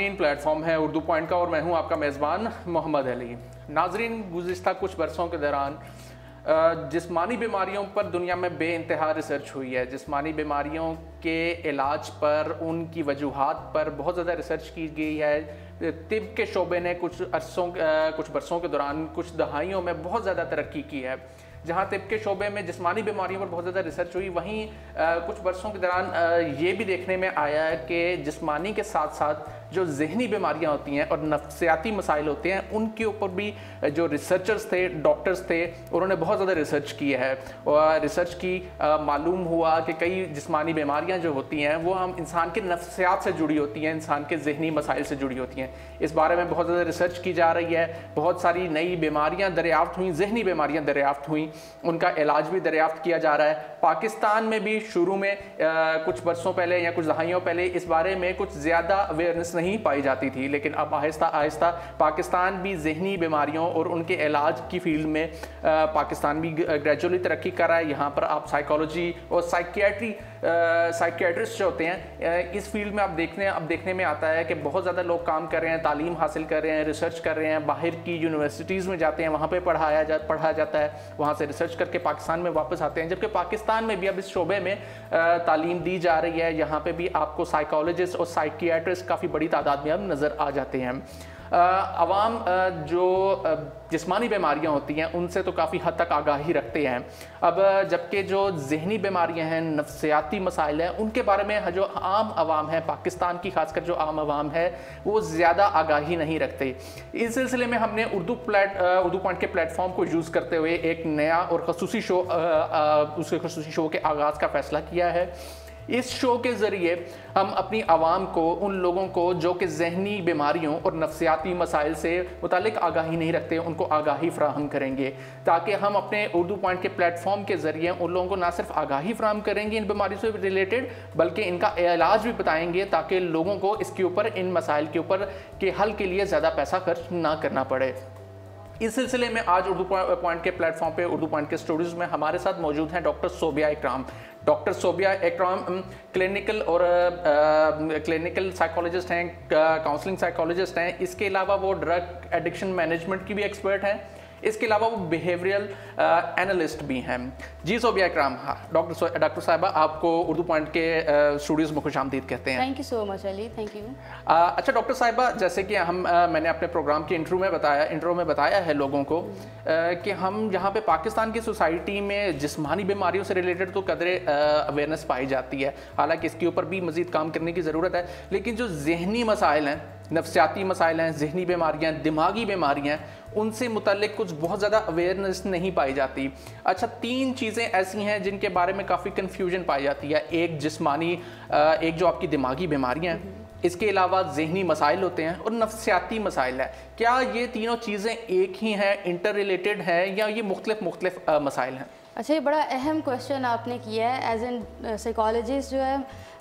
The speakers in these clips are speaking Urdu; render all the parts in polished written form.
ناظرین، پلیٹ فارم ہے اردو پوائنٹ کا اور میں ہوں آپ کا میزبان محمد علی۔ ناظرین، گزشتہ کچھ برسوں کے دوران جسمانی بیماریوں پر دنیا میں بے انتہا ریسرچ ہوئی ہے۔ جسمانی بیماریوں کے علاج پر، ان کی وجوہات پر بہت زیادہ ریسرچ کی گئی ہے۔ طب کے شعبے نے کچھ برسوں کے دوران، کچھ دہائیوں میں بہت زیادہ ترقی کی ہے۔ جہاں طب کے شعبے میں جسمانی بیماریوں پر بہت زیادہ ریسرچ ہوئی، وہیں کچھ برسوں کے دوران یہ بھی دیکھنے میں آیا ہے کہ جسمانی کے ساتھ ساتھ جو ذہنی بیماریاں ہوتی ہیں اور نفسیاتی مسائل ہوتے ہیں، ان کے اوپر بھی جو ریسرچرز تھے، ڈاکٹرز تھے، انہوں نے بہت زیادہ ریسرچ کی ہے۔ اور ریسرچ کی معلوم ہوا کہ کئی جسمانی بیماریاں جو ہوتی ہیں وہ ہم انسان کے نفسیات سے جڑی ہوتی ہیں، انسان کے ذہنی مسائل سے جڑی ہوتی ہیں۔ اس بارے میں بہت زیادہ ریسرچ کی جا رہی ہے۔ بہت ساری نئی بیماریاں دریافت ہوئیں، ذہنی بیماریاں دریافت ہوئیں، ان کا علاج بھی دریافت کیا جا رہا ہے۔ پاکستان میں بھی شروع میں کچھ برسوں پہلے یا کچھ دہائیوں پہلے اس بارے میں کچھ زیادہ اویئرنیس نہیں پائی جاتی تھی، لیکن اب آہستہ آہستہ پاکستان بھی ذہنی بیماریوں اور ان کے علاج کی فیلڈ میں پاکستان بھی گریجولی ترقی کر رہا ہے۔ یہاں پر آپ سائیکالوجی اور سائیکیٹرسٹ جو ہوتے ہیں، اس فیلڈ میں اب دیکھنے میں آتا ہے کہ بہت زیادہ لوگ کام کر رہے ہیں، تعلیم حاصل کر رہے ہیں، ریسرچ کر رہے ہیں، باہر کی یونیورسٹیز میں جاتے ہیں، وہاں پہ پڑھا جاتا ہے، وہاں سے ریسرچ کر کے پاکستان میں واپس آتے ہیں۔ جبکہ پاکستان میں بھی اب اس شعبے میں تعلیم دی جا رہی ہے۔ یہاں پہ بھی آپ کو سائیکالوجسٹ اور سائیکیٹرسٹ کافی بڑی تعداد میں اب نظر آ جاتے ہیں۔ عوام جو جسمانی بیماریاں ہوتی ہیں ان سے تو کافی حد تک آگاہی رکھتے ہیں، اب جبکہ جو ذہنی بیماریاں ہیں، نفسیاتی مسائل ہیں، ان کے بارے میں جو عام عوام ہے، پاکستان کی خاص کر جو عام عوام ہے، وہ زیادہ آگاہی نہیں رکھتے۔ اس سلسلے میں ہم نے اردو پوائنٹ کے پلیٹ فارم کو یوز کرتے ہوئے ایک نیا اور خصوصی شو کے آغاز کا فیصلہ کیا ہے۔ اس شو کے ذریعے ہم اپنی عوام کو، ان لوگوں کو جو کہ ذہنی بیماریوں اور نفسیاتی مسائل سے متعلق آگاہی نہیں رکھتے، ان کو آگاہی فراہم کریں گے، تاکہ ہم اپنے اردو پوائنٹ کے پلیٹ فارم کے ذریعے ان لوگوں کو نہ صرف آگاہی فراہم کریں گے ان بیماریوں سے ریلیٹڈ، بلکہ ان کا علاج بھی بتائیں گے، تاکہ لوگوں کو اس کے اوپر، ان مسائل کے اوپر کے حل کے لیے زیادہ پیسہ خرچ نہ کرنا پڑے۔ اس سلسلے میں آج اردو پوائنٹ کے پلیٹ فارم پہ، اردو پوائنٹ کے اسٹوڈیوز میں ہمارے ساتھ موجود ہیں ڈاکٹر صوبیہ اکرام۔ ڈاکٹر صوبیہ اکرام کلینکل سائیکالوجسٹ ہیں، کاؤنسلنگ سائیکالوجسٹ ہیں۔ اس کے علاوہ وہ ڈرگ ایڈکشن مینجمنٹ کی بھی ایکسپرٹ ہیں۔ اس کے علاوہ وہ بیہیویئرل اینالسٹ بھی ہیں۔ جی صوبیہ اکرام، ڈاکٹر صاحبہ، آپ کو اردو پوائنٹ کے اسٹوڈیوز میں خوش آمدید کہتے ہیں۔ Thank you so much Ali, thank you. اچھا ڈاکٹر صاحبہ، جیسے کہ میں نے اپنے پروگرام کی انٹرو میں بتایا ہے لوگوں کو کہ ہم یہاں پہ پاکستان کی سوسائٹی میں جسمانی بیماریوں سے ریلیٹڈ تو قدرے اویئرنیس پائی جاتی ہے، حالانکہ اس کے اوپر بھی مزید کام کرنے کی ضرورت ہے، لیکن جو ذہنی مسائل ہیں، نفسیاتی مسائل ہیں، ذہنی بیماریاں، دماغی بیماریاں، ان سے متعلق کچھ بہت زیادہ اویئرنیس نہیں پائی جاتی۔ اچھا، 3 چیزیں ایسی ہیں جن کے بارے میں کافی کنفیوژن پائی جاتی ہے۔ ایک جو آپ کی دماغی بیماریاں ہیں، اس کے علاوہ ذہنی مسائل ہوتے ہیں اور نفسیاتی مسائل ہیں۔ کیا یہ تینوں چیزیں ایک ہی ہیں، انٹر ریلیٹڈ ہیں، یا یہ مختلف مسائل ہیں؟ اچھا، یہ بڑا اہم کویشچن آپ نے کیا ہے۔ ایز این سائیکالوجسٹ جو ہے،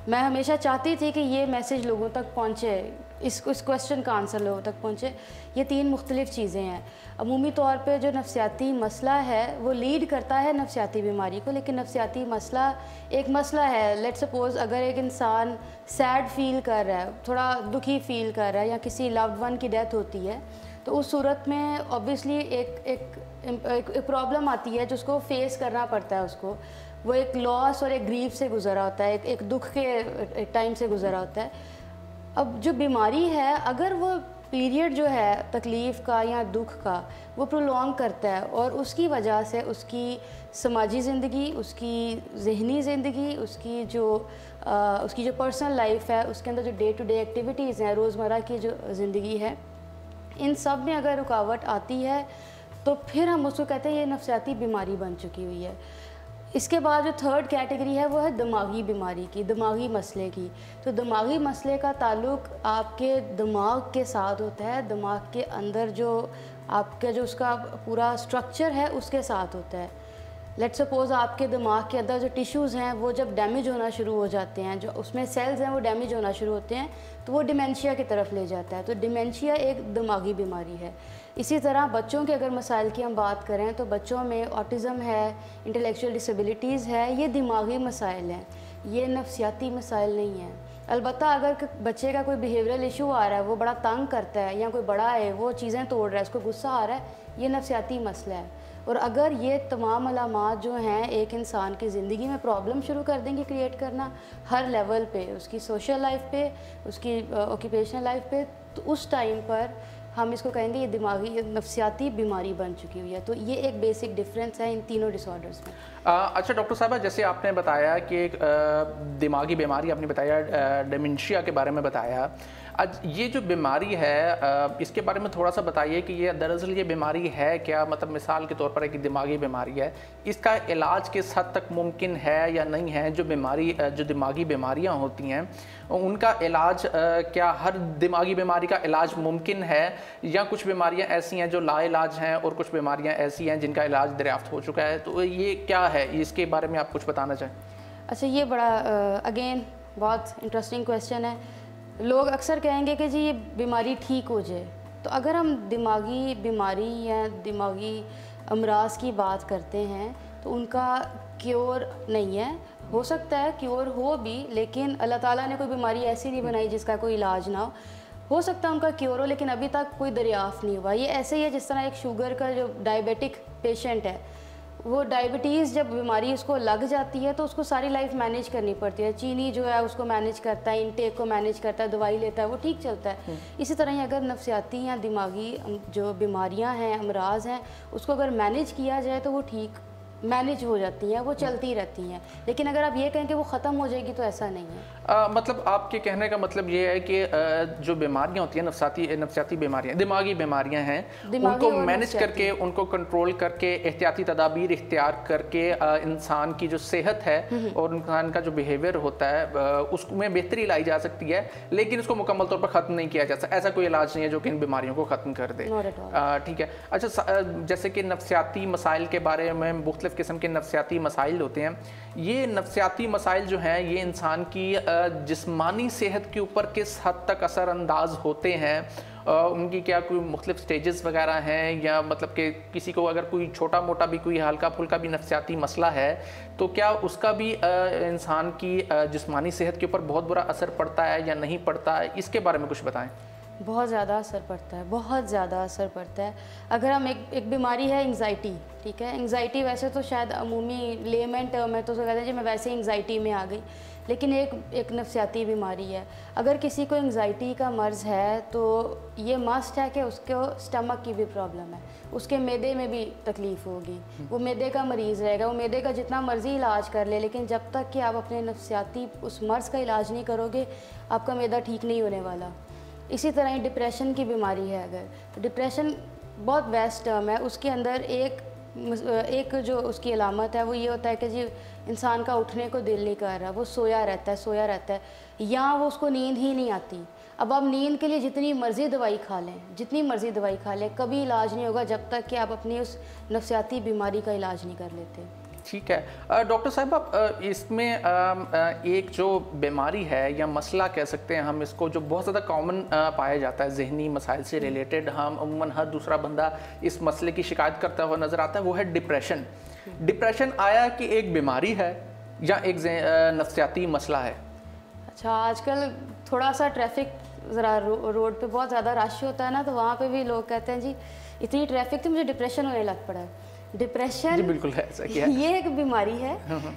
میں ہمیشہ چاہتی تھی کہ یہ میسیج لوگوں تک پہنچے، اس کویشچن کا آنسر لوگوں تک پہنچے۔ یہ 3 مختلف چیزیں ہیں۔ عمومی طور پہ جو نفسیاتی مسئلہ ہے وہ لیڈ کرتا ہے نفسیاتی بیماری کو، لیکن نفسیاتی مسئلہ ایک مسئلہ ہے۔ لیٹ سپوز اگر ایک انسان سیڈ فیل کر رہا ہے، تھوڑا دکھی فیل کر رہا ہے، یا کسی لوڈ ون کی ڈیتھ ہوتی ہے، تو اس صورت میں اوبیسلی ایک پرابلم آتی ہے جس کو فیس کرنا پڑتا ہے اس کو۔ وہ ایک لاس اور ایک گریف سے گزرا ہوتا ہے، ایک دکھ کے ایک ٹائم سے گزرا ہوتا ہے۔ اب جو بیماری ہے، اگر وہ پیریڈ جو ہے تکلیف کا یا دکھ کا وہ پرولونگ کرتا ہے، اور اس کی وجہ سے اس کی سماجی زندگی، اس کی ذہنی زندگی، اس کی جو پرسنل لائف ہے، اس کے اندر جو ڈے ٹو ڈے ایکٹیویٹیز ہیں، روزمرہ کی جو زندگی ہے، ان سب میں اگر رکاوٹ آتی ہے تو پھر ہم اس کو کہتے ہیں یہ نفسیاتی بیماری بن چکی ہوئی ہے۔ اس کے بعد جو 3rd کیٹیگری ہے وہ ہے دماغی بیماری کی، دماغی مسئلے کی۔ تو دماغی مسئلے کا تعلق آپ کے دماغ کے ساتھ ہوتا ہے، دماغ کے اندر جو آپ کا جو اس کا پورا سٹرکچر ہے اس کے ساتھ ہوتا ہے۔ لیٹ سپوز آپ کے دماغ کے اندر جو ٹیشوز ہیں وہ جب ڈیمیج ہونا شروع ہو جاتے ہیں، جو اس میں سیلز ہیں وہ ڈیمیج ہونا شروع ہوتے ہیں، تو وہ ڈیمینشیا کی طرف لے جاتا ہے۔ تو ڈیمینشیا ایک دماغی بیماری ہے۔ اسی طرح بچوں کے اگر مسائل کی ہم بات کریں تو بچوں میں آٹزم ہے، انٹلیکچوئل ڈسیبلٹیز ہے، یہ دماغی مسائل ہیں، یہ نفسیاتی مسائل نہیں ہیں۔ البتہ اگر بچے کا کوئی بیہیورل ایشو آ رہا ہے, وہ بڑا تنگ کرتا ہے, یا کوئی بڑا ہے وہ چیزیں توڑ رہا ہے, اس کو غصہ آ رہا ہے, یہ نفسیاتی مسئلہ ہے. اور اگر یہ تمام علامات جو ہیں ایک انسان کی زندگی میں پرابلم شروع کر دیں گے کریٹ کرنا ہر لیول پہ, اس کی سوشل لائف پہ, اس کی آکوپیشنل لائف پہ, تو اس ٹائم پر ہم اس کو کہیں گے یہ دماغی نفسیاتی بیماری بن چکی ہوئی ہے. تو یہ ایک بیسک ڈفرینس ہے ان تینوں ڈس آرڈرس میں. اچھا ڈاکٹر صاحبہ, جیسے آپ نے بتایا کہ ایک دماغی بیماری آپ نے بتایا, ڈیمنشیا کے بارے میں بتایا, یہ جو بیماری ہے اس کے بارے میں تھوڑا سا بتائیے کہ یہ دراصل یہ بیماری ہے کیا؟ مطلب مثال کے طور پر ایک دماغی بیماری ہے, اس کا علاج کس حد تک ممکن ہے یا نہیں ہے؟ جو دماغی بیماریاں ہوتی ہیں ان کا علاج کیا ہر دماغی بیماری کا علاج ممکن ہے, یا کچھ بیماریاں ایسی ہیں جو لا علاج ہیں اور کچھ بیماریاں ایسی ہیں جن کا علاج دریافت ہو چکا ہے؟ تو یہ کیا ہے, اس کے بارے میں آپ کچھ بتانا چاہیں؟ اچھا, یہ بڑا اگین بہت انٹرسٹنگ کویسچن ہے. لوگ اکثر کہیں گے کہ جی یہ بیماری ٹھیک ہو جائے. تو اگر ہم دماغی بیماری یا دماغی امراض کی بات کرتے ہیں تو ان کا کیور نہیں ہے. ہو سکتا ہے کیور ہو بھی, لیکن اللہ تعالیٰ نے کوئی بیماری ایسی نہیں بنائی جس کا کوئی علاج نہ ہو. ہو سکتا ہے ان کا کیور ہو, لیکن ابھی تک کوئی دریافت نہیں ہوا. یہ ایسے ہی ہے جس طرح ایک شوگر کا جو ڈائبیٹک پیشنٹ ہے, وہ ڈائبٹیز جب بیماری اس کو لگ جاتی ہے تو اس کو ساری لائف مینیج کرنی پڑتی ہے. چینی جو ہے اس کو مینیج کرتا ہے, انٹیک کو مینیج کرتا ہے, دوائی لیتا ہے, وہ ٹھیک چلتا ہے. اسی طرح ہی اگر نفسیاتی یا دماغی جو بیماریاں ہیں, امراض ہیں, اس کو اگر مینیج کیا جائے تو وہ ٹھیک مینیج ہو جاتی ہیں, وہ چلتی رہتی ہیں. لیکن اگر آپ یہ کہیں کہ وہ ختم ہو جائے گی تو ایسا نہیں ہے. مطلب آپ کے کہنے کا مطلب یہ ہے کہ جو بیماریاں ہوتی ہیں, نفسیاتی بیماریاں, دماغی بیماریاں ہیں, ان کو مینیج کر کے, ان کو کنٹرول کر کے, احتیاطی تدابیر اختیار کر کے انسان کی جو صحت ہے اور انسان کا جو بیہیویئر ہوتا ہے اس میں بہتری لائی جا سکتی ہے, لیکن اس کو مکمل طور پر ختم نہیں کیا جا سکتا. ایسا کوئی علاج نہیں ہے جو کہ ان بیماریوں کو ختم کر دے. ٹھیک ہے. اچھا, جیسے کہ نفسیاتی مسائل کے بارے میں مختلف قسم کے نفسیاتی مسائل ہوتے ہیں. یہ نفسیاتی مسائل جو ہیں یہ انسان کی جسمانی صحت کے اوپر کس حد تک اثر انداز ہوتے ہیں؟ ان کی کیا کوئی مختلف سٹیجز وغیرہ ہیں, یا مطلب کہ کسی کو اگر کوئی چھوٹا موٹا بھی, کوئی ہلکا پھلکا بھی نفسیاتی مسئلہ ہے تو کیا اس کا بھی انسان کی جسمانی صحت کے اوپر بہت برا اثر پڑتا ہے یا نہیں پڑتا ہے؟ اس کے بارے میں کچھ بتائیں. بہت زیادہ اثر پڑتا ہے, بہت زیادہ اثر پڑتا ہے. اگر ہم ایک بیماری ہے انگزائٹی, ٹھیک ہے, انگزائٹی ویسے تو شاید عمومی لیمن ٹرم ہے تو کہتے ہیں جی میں ویسے انگزائٹی میں آ گئی, لیکن ایک نفسیاتی بیماری ہے. اگر کسی کو انگزائٹی کا مرض ہے تو یہ مسٹ ہے کہ اس کو اسٹمک کی بھی پرابلم ہے, اس کے معدے میں بھی تکلیف ہوگی, وہ معدے کا مریض رہے گا. وہ معدے کا جتنا مرضی علاج کر لے, لیکن جب تک کہ آپ اپنے نفسیاتی اس مرض کا علاج نہیں کرو گے آپ کا معدہ ٹھیک نہیں ہونے والا. اسی طرح ہی ڈپریشن کی بیماری ہے. اگر ڈپریشن بہت ویسٹ ٹرم ہے, اس کے اندر ایک جو اس کی علامت ہے وہ یہ ہوتا ہے کہ جی انسان کا اٹھنے کو دل نہیں کر رہا, وہ سویا رہتا ہے, یا وہ اس کو نیند ہی نہیں آتی. اب آپ نیند کے لیے جتنی مرضی دوائی کھا لیں, کبھی علاج نہیں ہوگا جب تک کہ آپ اپنی اس نفسیاتی بیماری کا علاج نہیں کر لیتے. ٹھیک ہے. ڈاکٹر صاحب, اس میں ایک جو بیماری ہے یا مسئلہ کہہ سکتے ہیں ہم اس کو, جو بہت زیادہ کامن پایا جاتا ہے ذہنی مسائل سے ریلیٹڈ, ہم عموماً ہر دوسرا بندہ اس مسئلے کی شکایت کرتا ہوا نظر آتا ہے, وہ ہے ڈپریشن. ڈپریشن آیا کہ ایک بیماری ہے یا ایک نفسیاتی مسئلہ ہے؟ اچھا, آج کل تھوڑا سا ٹریفک ذرا روڈ پہ بہت زیادہ رش ہوتا ہے نا, تو وہاں پہ بھی لوگ کہتے ہیں جی اتنی ٹریفک تھی مجھے ڈپریشن ہونے لگ پڑا ہے. ڈپریشن بالکل یہ ایک بیماری ہے.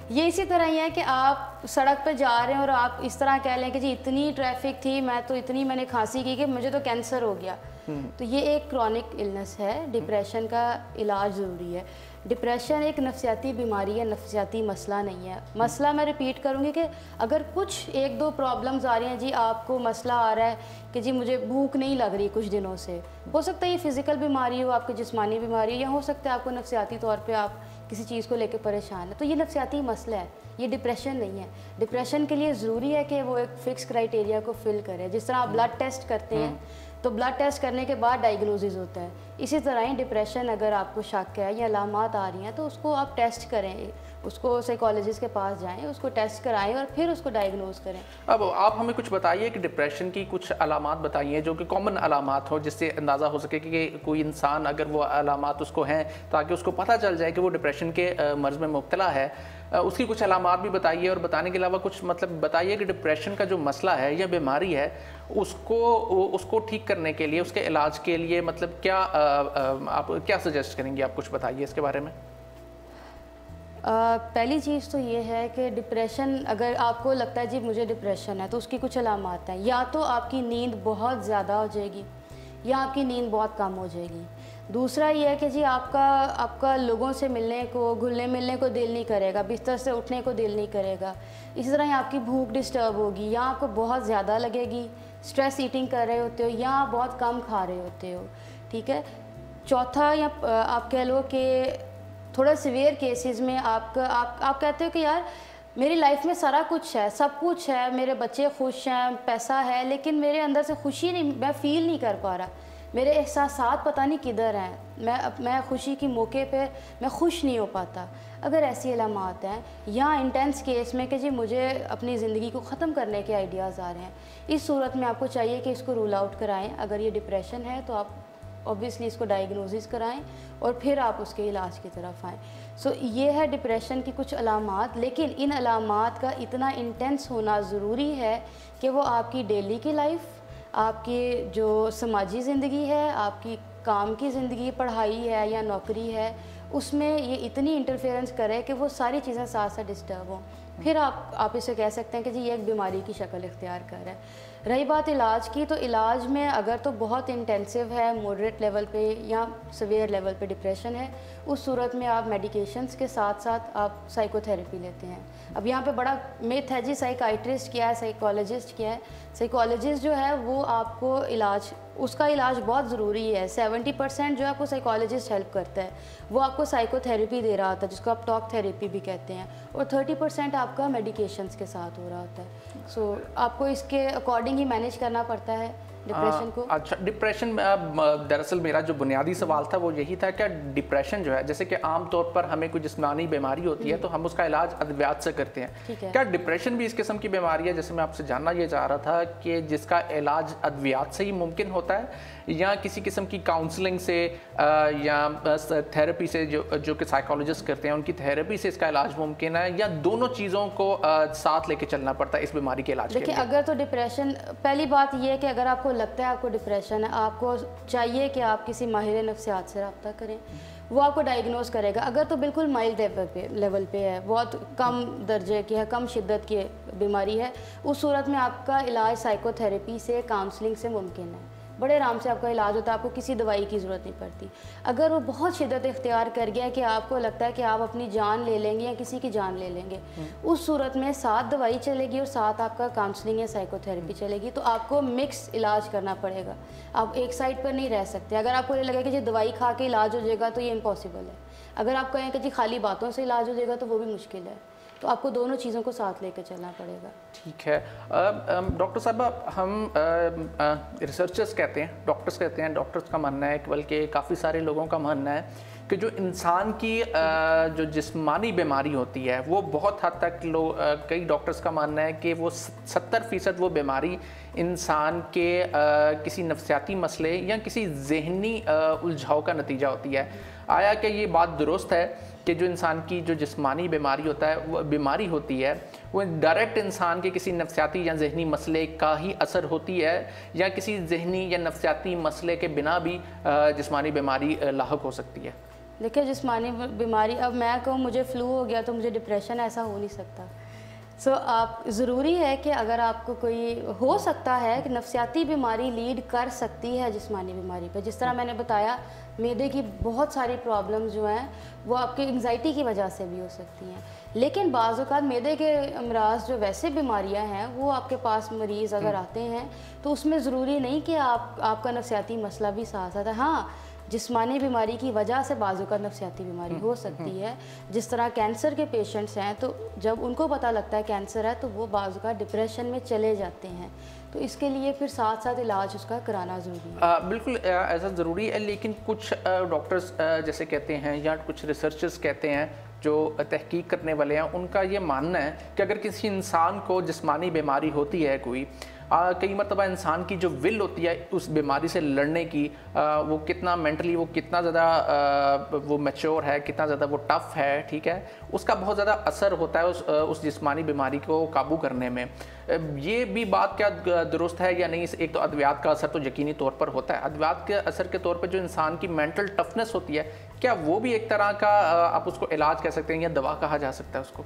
یہ اسی طرح ہی ہے کہ آپ سڑک پہ جا رہے ہیں اور آپ اس طرح کہہ لیں کہ جی اتنی ٹریفک تھی, میں نے کھانسی کی کہ مجھے تو کینسر ہو گیا. تو یہ ایک کرونک النس ہے. ڈپریشن کا علاج ضروری ہے. ڈپریشن ایک نفسیاتی بیماری ہے, نفسیاتی مسئلہ نہیں ہے. مسئلہ میں ریپیٹ کروں گی کہ اگر کچھ ایک دو پرابلمز آ رہی ہیں, جی آپ کو مسئلہ آ رہا ہے کہ جی مجھے بھوک نہیں لگ رہی کچھ دنوں سے, ہو سکتا ہے یہ فزیکل بیماری ہو, آپ کی جسمانی بیماری ہو, یا ہو سکتا ہے آپ کو نفسیاتی طور پہ آپ کسی چیز کو لے کے پریشان ہے, تو یہ نفسیاتی مسئلہ ہے, یہ ڈپریشن نہیں ہے. ڈپریشن کے لیے ضروری ہے کہ وہ ایک فکس کرائٹیریا کو فل کرے. جس طرح آپ بلڈ ٹیسٹ کرتے ہیں تو بلڈ ٹیسٹ کرنے کے بعد ڈائگنوزز ہوتا ہے, اسی طرح ہی ڈپریشن اگر آپ کو شک ہے یا علامات آ رہی ہیں تو اس کو آپ ٹیسٹ کریں, اس کو سائیکالوجسٹ کے پاس جائیں, اس کو ٹیسٹ کرائیں اور پھر اس کو ڈائگنوز کریں. اب آپ ہمیں کچھ بتائیے کہ ڈپریشن کی کچھ علامات بتائیے جو کہ کامن علامات ہو, جس سے اندازہ ہو سکے کہ کوئی انسان اگر وہ علامات اس کو ہیں, تاکہ اس کو پتہ چل جائے کہ وہ ڈپریشن کے مرض میں مبتلا ہے. اس کی کچھ علامات بھی بتائیے، اور بتانے کے علاوہ کچھ مطلب بتائیے کہ ڈپریشن کا جو مسئلہ ہے یا بیماری ہے اس کو ٹھیک کرنے کے لیے، اس کے علاج کے لیے مطلب کیا آپ کیا سجیسٹ کریں گے؟ آپ کچھ بتائیے اس کے بارے میں۔ پہلی چیز تو یہ ہے کہ ڈپریشن، اگر آپ کو لگتا ہے جی مجھے ڈپریشن ہے، تو اس کی کچھ علامات ہیں۔ یا تو آپ کی نیند بہت زیادہ ہو جائے گی یا آپ کی نیند بہت کم ہو جائے گی۔ دوسرا یہ ہے کہ جی آپ کا لوگوں سے ملنے کو، گھلنے ملنے کو دل نہیں کرے گا، بستر سے اٹھنے کو دل نہیں کرے گا۔ اسی طرح آپ کی بھوک ڈسٹرب ہوگی، یا آپ کو بہت زیادہ لگے گی، اسٹریس ایٹنگ کر رہے ہوتے ہو، یا آپ بہت کم کھا رہے ہوتے ہو، ٹھیک ہے۔ چوتھا، یا آپ کہہ لو کہ تھوڑا سیویئر کیسز میں آپ کہتے ہو کہ یار میری لائف میں سارا کچھ ہے، سب کچھ ہے، میرے بچے خوش ہیں، پیسہ ہے، لیکن میرے اندر سے خوشی نہیں، میں فیل نہیں کر پا رہا، میرے احساسات پتہ نہیں کدھر ہیں، میں خوشی کی موقع پہ میں خوش نہیں ہو پاتا۔ اگر ایسی علامات ہیں، یا انٹینس کیس میں کہ جی مجھے اپنی زندگی کو ختم کرنے کے آئیڈیاز آ رہے ہیں، اس صورت میں آپ کو چاہیے کہ اس کو رول آؤٹ کرائیں۔ اگر یہ ڈپریشن ہے تو آپ اوبویسلی اس کو ڈائگنوزس کرائیں اور پھر آپ اس کے علاج کی طرف آئیں۔ سو یہ ہے ڈپریشن کی کچھ علامات، لیکن ان علامات کا اتنا انٹینس ہونا ضروری ہے کہ وہ آپ کی ڈیلی کی لائف، آپ کی جو سماجی زندگی ہے، آپ کی کام کی زندگی، پڑھائی ہے یا نوکری ہے، اس میں یہ اتنی انٹرفیئرنس کرے کہ وہ ساری چیزیں ساتھ ساتھ ڈسٹرب ہوں، پھر آپ اسے کہہ سکتے ہیں کہ جی یہ ایک بیماری کی شکل اختیار کر رہا ہے۔ رہی بات علاج کی، تو علاج میں اگر تو بہت انٹینسیو ہے، موڈریٹ لیول پہ یا سیویئر لیول پہ ڈپریشن ہے، اس صورت میں آپ میڈیکیشنز کے ساتھ ساتھ آپ سائیکو تھیراپی لیتے ہیں۔ اب یہاں پہ بڑا میتھ ہے جی سائیکائٹرسٹ کیا ہے، سائیکالوجسٹ کیا ہے۔ سائیکالوجسٹ جو ہے وہ آپ کو اس کا علاج بہت ضروری ہے۔ 70% جو ہے آپ کو سائیکالوجسٹ ہیلپ کرتا ہے، وہ آپ کو سائیکو تھیراپی دے رہا ہوتا ہے، جس کو آپ ٹاک تھیراپی بھی کہتے ہیں، اور 30% آپ کا میڈیکیشنز کے ساتھ ہو رہا ہوتا ہے۔ سو آپ کو اس کے اکارڈنگ ہی مینیج کرنا پڑتا ہے ڈپریشن کو۔ اچھا، ڈپریشن دراصل میرا جو بنیادی سوال تھا وہ یہی تھا کہ ڈپریشن جو ہے، جیسے کہ عام طور پر ہمیں کوئی جسمانی بیماری ہوتی ہے تو ہم اس کا علاج ادویات سے کرتے ہیں، کیا ڈپریشن بھی اس قسم کی بیماری ہے جیسے میں آپ سے جاننا یہ چاہ رہا تھا کہ جس کا علاج ادویات سے ہی ممکن ہوتا ہے، یا کسی قسم کی کاؤنسلنگ سے یا تھیراپی سے جو کہ سائیکالوجسٹ کرتے ہیں ان کی تھیراپی سے اس کا علاج ممکن ہے، یا دونوں چیزوں کو ساتھ لے کے چلنا پڑتا ہے اس بیماری کے علاج کے لیے؟ دیکھیں، اگر تو ڈپریشن، پہلی بات یہ ہے کہ اگر آپ کو لگتا ہے آپ کو ڈپریشن ہے، آپ کو چاہیے کہ آپ کسی ماہر نفسیات سے رابطہ کریں، وہ آپ کو ڈائگنوز کرے گا۔ اگر تو بالکل مائلڈ لیول پہ ہے، بہت کم درجے کی ہے، کم شدت کی بیماری ہے، اس صورت میں آپ کا علاج سائیکو تھیراپی سے، کاؤنسلنگ سے ممکن ہے، بڑے آرام سے آپ کا علاج ہوتا ہے، آپ کو کسی دوائی کی ضرورت نہیں پڑتی۔ اگر وہ بہت شدت اختیار کر گیا کہ آپ کو لگتا ہے کہ آپ اپنی جان لے لیں گے یا کسی کی جان لے لیں گے، اس صورت میں ساتھ دوائی چلے گی اور ساتھ آپ کا کاؤنسلنگ یا سائیکو تھیراپی چلے گی، تو آپ کو مکس علاج کرنا پڑے گا، آپ ایک سائڈ پر نہیں رہ سکتے۔ اگر آپ کو یہ لگے کہ جی دوائی کھا کے علاج ہو جائے گا تو یہ امپاسبل ہے، اگر آپ کہیں کہ جی خالی باتوں سے علاج ہو جائے گا تو وہ بھی مشکل ہے، تو آپ کو دونوں چیزوں کو ساتھ لے کے چلنا پڑے گا۔ ٹھیک ہے ڈاکٹر صاحب، ہم ریسرچرز کہتے ہیں، ڈاکٹرز کا ماننا ہے، بلکہ کافی سارے لوگوں کا ماننا ہے کہ جو انسان کی جو جسمانی بیماری ہوتی ہے وہ بہت حد تک کئی ڈاکٹرز کا ماننا ہے کہ وہ 70% وہ بیماری انسان کے کسی نفسیاتی مسئلے یا کسی ذہنی الجھاؤ کا نتیجہ ہوتی ہے۔ آیا کہ یہ بات درست ہے کہ جو انسان کی جو جسمانی بیماری ہوتی ہے وہ ڈائریکٹ انسان کے کسی نفسیاتی یا ذہنی مسئلے کا ہی اثر ہوتی ہے، یا کسی ذہنی یا نفسیاتی مسئلے کے بنا بھی جسمانی بیماری لاحق ہو سکتی ہے؟ دیکھیں، جسمانی بیماری، اب میں کہوں مجھے فلو ہو گیا تو مجھے ڈپریشن، ایسا ہو نہیں سکتا۔ آپ ضروری ہے کہ اگر آپ کو کوئی ہو سکتا ہے کہ نفسیاتی بیماری لیڈ کر سکتی ہے جسمانی بیماری پہ، جس طرح میں نے بتایا معدے کی بہت ساری پرابلمز جو ہیں وہ آپ کے انگزائٹی کی وجہ سے بھی ہو سکتی ہیں، لیکن بعض اوقات معدے کے امراض جو ویسے بیماریاں ہیں وہ آپ کے پاس مریض اگر آتے ہیں تو اس میں ضروری نہیں کہ آپ کا نفسیاتی مسئلہ بھی ساتھ ساتھ ہے۔ ہاں، جسمانی بیماری کی وجہ سے بعض اوقات نفسیاتی بیماری ہو سکتی ہے، جس طرح کینسر کے پیشنٹس ہیں تو جب ان کو پتہ لگتا ہے کینسر ہے تو وہ بعض اوقات ڈپریشن میں چلے جاتے ہیں، تو اس کے لیے پھر ساتھ ساتھ علاج اس کا کرانا ضروری ہے۔ بالکل ایسا ضروری ہے، لیکن کچھ ڈاکٹرز جیسے کہتے ہیں یا کچھ ریسرچرز کہتے ہیں جو تحقیق کرنے والے ہیں ان کا یہ ماننا ہے کہ اگر کسی انسان کو جسمانی بیماری ہوتی ہے کوئی، کئی مرتبہ انسان کی جو ول ہوتی ہے اس بیماری سے لڑنے کی، وہ کتنا مینٹلی وہ کتنا زیادہ وہ میچور ہے، کتنا زیادہ وہ ٹف ہے، ٹھیک ہے، اس کا بہت زیادہ اثر ہوتا ہے اس جسمانی بیماری کو قابو کرنے میں۔ یہ بھی بات کیا درست ہے یا نہیں؟ ایک تو ادویات کا اثر تو یقینی طور پر ہوتا ہے، ادویات کے اثر کے طور پر جو انسان کی مینٹل ٹفنس ہوتی ہے، کیا وہ بھی ایک طرح کا آپ اس کو علاج کہہ سکتے ہیں یا دوا کہا جا سکتا ہے اس کو؟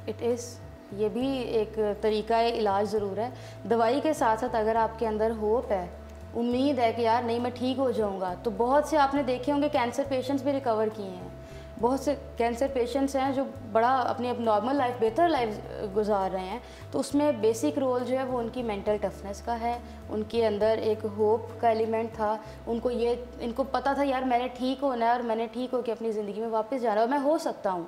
اٹ از، یہ بھی ایک طریقہ علاج ضرور ہے۔ دوائی کے ساتھ ساتھ اگر آپ کے اندر ہوپ ہے، امید ہے کہ یار نہیں میں ٹھیک ہو جاؤں گا، تو بہت سے آپ نے دیکھے ہوں گے کینسر پیشنٹس بھی ریکور کیے ہیں۔ بہت سے کینسر پیشنٹس ہیں جو بڑا اپنی اب نارمل لائف، بہتر لائف گزار رہے ہیں، تو اس میں بیسک رول جو ہے وہ ان کی مینٹل ٹفنس کا ہے، ان کے اندر ایک ہوپ کا ایلیمنٹ تھا، ان کو پتہ تھا یار میں نے ٹھیک ہونا ہے اور میں نے ٹھیک ہو کے اپنی زندگی میں واپس جانا ہے اور میں ہو سکتا ہوں۔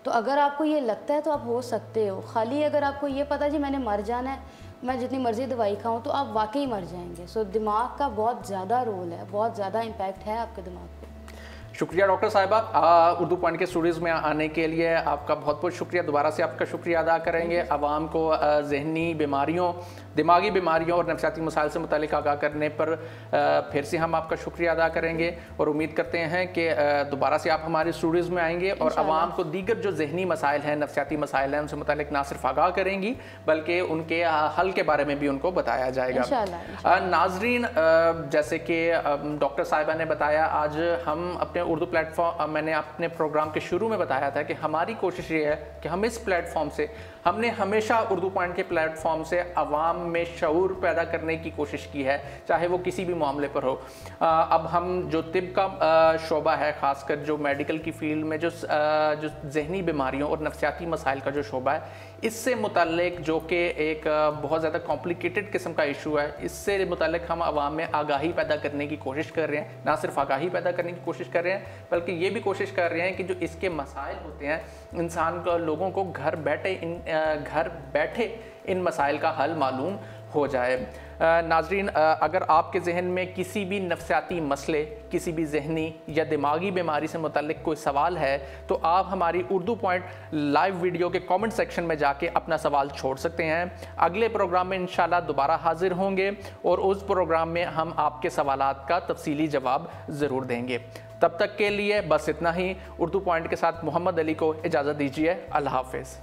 تو اگر آپ کو یہ لگتا ہے تو آپ ہو سکتے ہو، خالی اگر آپ کو یہ پتہ جی میں نے مر جانا ہے، میں جتنی مرضی دوائی کھاؤں، تو آپ واقعی مر جائیں گے۔ سو دماغ کا بہت زیادہ رول ہے، بہت زیادہ امپیکٹ ہے آپ کے دماغ پہ۔ شکریہ ڈاکٹر صاحبہ، اردو پوائنٹ کے اسٹوڈیوز میں آنے کے لیے آپ کا بہت بہت شکریہ، دوبارہ سے آپ کا شکریہ ادا کریں گے۔ عوام کو ذہنی بیماریوں، دماغی بیماریوں اور نفسیاتی مسائل سے متعلق آگاہ کرنے پر پھر سے ہم آپ کا شکریہ ادا کریں گے، اور امید کرتے ہیں کہ دوبارہ سے آپ ہمارے اسٹوڈیوز میں آئیں گے اور عوام کو دیگر جو ذہنی مسائل ہیں، نفسیاتی مسائل ہیں، ان سے متعلق نہ صرف آگاہ کریں گی بلکہ ان کے حل کے بارے میں بھی ان کو بتایا جائے گا۔ ناظرین، جیسے کہ ڈاکٹر صاحبہ نے بتایا، آج ہم اپنے اردو پلیٹ فارم، میں نے اپنے پروگرام کے شروع میں بتایا تھا کہ ہماری کوشش یہ ہے کہ ہم اس پلیٹ فارم سے، ہم نے ہمیشہ اردو پوائنٹ کے پلیٹ فارم سے عوام میں شعور پیدا کرنے کی کوشش کی ہے، چاہے وہ کسی بھی معاملے پر ہو۔ اب ہم جو طب کا شعبہ ہے، خاص کر جو میڈیکل کی فیلڈ میں جو ذہنی بیماریوں اور نفسیاتی مسائل کا جو شعبہ ہے، اس سے متعلق جو کہ ایک بہت زیادہ کمپلیکیٹڈ قسم کا ایشو ہے، اس سے متعلق ہم عوام میں آگاہی پیدا کرنے کی کوشش کر رہے ہیں۔ نہ صرف آگاہی پیدا کرنے کی کوشش کر رہے ہیں بلکہ یہ بھی کوشش کر رہے ہیں کہ جو اس کے مسائل ہوتے ہیں، انسان کو، لوگوں کو گھر بیٹھے ان مسائل کا حل معلوم ہو جائے۔ ناظرین، اگر آپ کے ذہن میں کسی بھی نفسیاتی مسئلے، کسی بھی ذہنی یا دماغی بیماری سے متعلق کوئی سوال ہے تو آپ ہماری اردو پوائنٹ لائیو ویڈیو کے کامنٹ سیکشن میں جا کے اپنا سوال چھوڑ سکتے ہیں۔ اگلے پروگرام میں انشاءاللہ دوبارہ حاضر ہوں گے اور اس پروگرام میں ہم آپ کے سوالات کا تفصیلی جواب ضرور دیں گے۔ تب تک کے لیے بس اتنا ہی۔ اردو پوائنٹ کے ساتھ محمد علی کو اجازت دیجیے۔ اللہ حافظ۔